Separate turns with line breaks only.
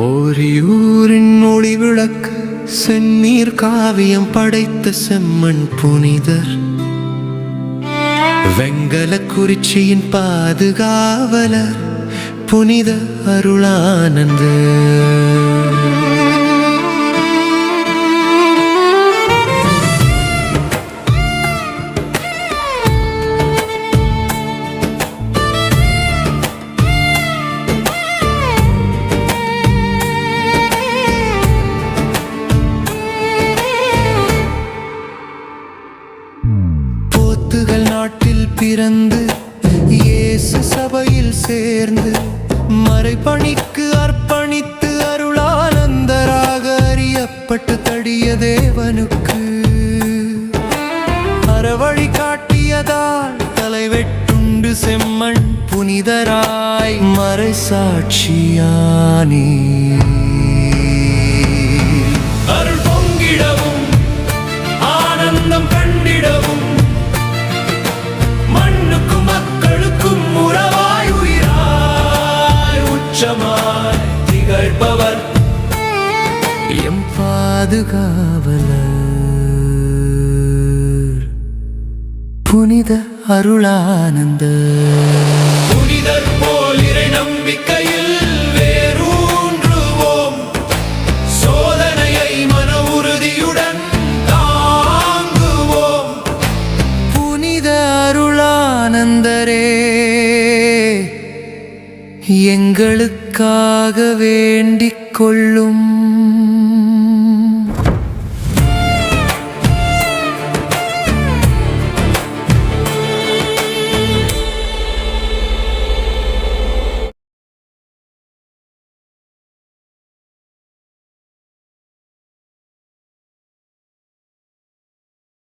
ஓரியூரின் ஒளி விளக்கு செந்நீர் காவியம் படைத்த செம்மண் புனிதர், வெங்கல குறிச்சியின் பாதுகாவலர் புனித அருளானந்தர். போர்த்துகல் நாட்டில் பிறந்து இயேசு சபையில் சேர்ந்து மறைபணிக்கு அர்ப்பணித்து அருளானந்தராக அறியப்பட்டு தடிய தேவனுக்கு அறவழி காட்டியதால் தலைவெட்டுண்டு செம்மண் புனிதராய் மறைசாட்சியானே. அருள் பொங்கிடவும் ஆனந்தம் கண்டிடவும் மண்ணுக்கும் மக்களுக்கும் உறவாய் உயிராய் உச்சமாய் திகழ்பவர் எம் பாதுகாவலர் புனித அருளானந்தர். புனிதர் போல் இறை நம்பிக்கையில் வேரூன்றுவோம், சோதனையை மன உறுதியுடன் தாங்குவோம். புனித அருளானந்தரே, எங்களுக்காக வேண்டிக் கொள்ளும்.